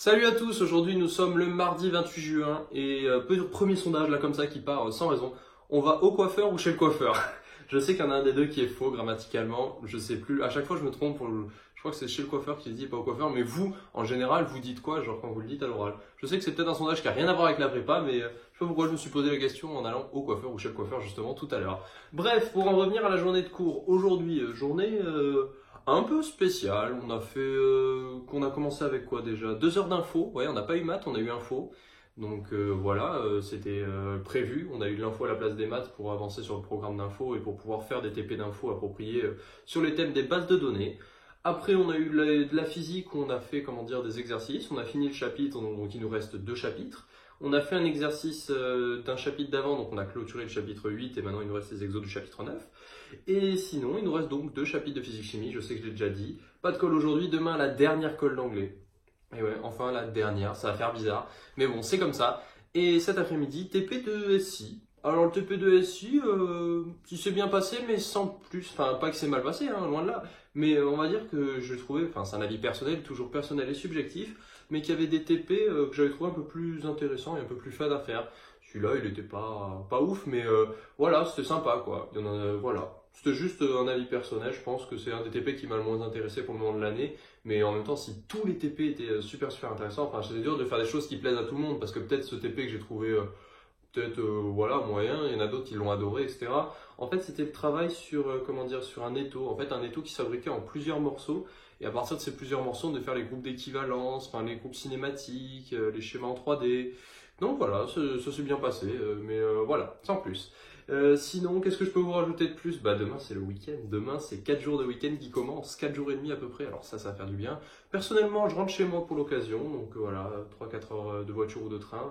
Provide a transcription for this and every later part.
Salut à tous, aujourd'hui nous sommes le mardi 28 juin et premier sondage là comme ça qui part sans raison. On va au coiffeur ou chez le coiffeur? Je sais qu'il y en a un des deux qui est faux grammaticalement, je sais plus, à chaque fois je me trompe, je crois que c'est chez le coiffeur qui le dit, pas au coiffeur, mais vous, en général, vous dites quoi, genre quand vous le dites à l'oral? Je sais que c'est peut-être un sondage qui a rien à voir avec la prépa, mais je sais pas pourquoi je me suis posé la question en allant au coiffeur ou chez le coiffeur justement tout à l'heure. Bref, pour en revenir à la journée de cours, aujourd'hui, journée un peu spéciale, on a fait, qu'on a commencé avec quoi déjà? 2 heures d'info, ouais, on n'a pas eu maths, on a eu info. Donc voilà, c'était prévu. On a eu de l'info à la place des maths pour avancer sur le programme d'info et pour pouvoir faire des TP d'info appropriés sur les thèmes des bases de données. Après, on a eu de la physique, on a fait comment dire des exercices. On a fini le chapitre, donc il nous reste 2 chapitres. On a fait un exercice d'un chapitre d'avant, donc on a clôturé le chapitre 8 et maintenant il nous reste les exos du chapitre 9. Et sinon, il nous reste donc 2 chapitres de physique-chimie, je sais que je l'ai déjà dit. Pas de colle aujourd'hui, demain la dernière colle d'anglais. Et ouais, enfin la dernière, ça va faire bizarre. Mais bon, c'est comme ça. Et cet après-midi, TP de SI. Alors le TP de SI, il s'est bien passé, mais sans plus. Enfin, pas que c'est mal passé, hein, loin de là. Mais on va dire que je trouvais, enfin c'est un avis personnel, toujours personnel et subjectif, mais qu'il y avait des TP que j'avais trouvé un peu plus intéressants et un peu plus fun à faire. Celui-là, il était pas ouf, mais voilà, c'était sympa quoi. Il y en a, voilà. C'était juste un avis personnel, je pense que c'est un des TP qui m'a le moins intéressé pour le moment de l'année. Mais en même temps, si tous les TP étaient super intéressants, enfin c'est dur de faire des choses qui plaisent à tout le monde, parce que peut-être ce TP que j'ai trouvé peut-être voilà moyen, il y en a d'autres qui l'ont adoré, etc. En fait, c'était le travail sur comment dire sur un étau. En fait, un étau qui s'abriquait en plusieurs morceaux. Et à partir de ces plusieurs morceaux, de faire les groupes d'équivalence, enfin les groupes cinématiques, les schémas en 3D. Donc voilà, ça s'est bien passé, mais voilà, sans plus. Sinon, qu'est-ce que je peux vous rajouter de plus? Bah demain c'est le week-end, demain c'est 4 jours de week-end qui commencent, 4 jours et demi à peu près, alors ça va faire du bien. Personnellement, je rentre chez moi pour l'occasion, donc voilà, 3-4 heures de voiture ou de train,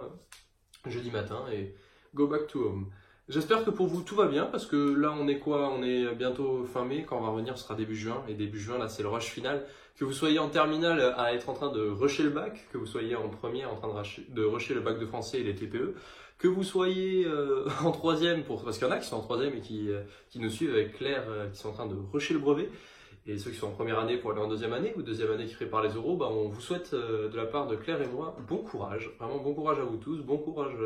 jeudi matin, et go back to home. J'espère que pour vous tout va bien, parce que là on est quoi? On est bientôt fin mai, quand on va revenir ce sera début juin, et début juin là c'est le rush final. Que vous soyez en terminale à être en train de rusher le bac, que vous soyez en première en train de rusher le bac de français et les TPE, que vous soyez en troisième, parce qu'il y en a qui sont en troisième et qui nous suivent avec Claire, qui sont en train de rusher le brevet, et ceux qui sont en première année pour aller en deuxième année, ou deuxième année qui prépare les oraux, bah, on vous souhaite de la part de Claire et moi bon courage, vraiment bon courage à vous tous, bon courage,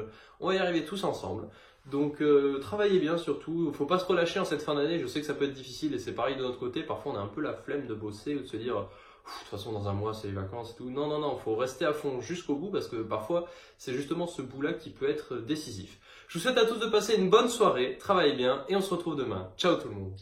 on va y arriver tous ensemble. Donc travaillez bien surtout, faut pas se relâcher en cette fin d'année, je sais que ça peut être difficile et c'est pareil de notre côté, parfois on a un peu la flemme de bosser ou de se dire de toute façon dans un mois c'est les vacances et tout. Non, non, non, faut rester à fond jusqu'au bout parce que parfois c'est justement ce bout-là qui peut être décisif. Je vous souhaite à tous de passer une bonne soirée, travaillez bien et on se retrouve demain. Ciao tout le monde.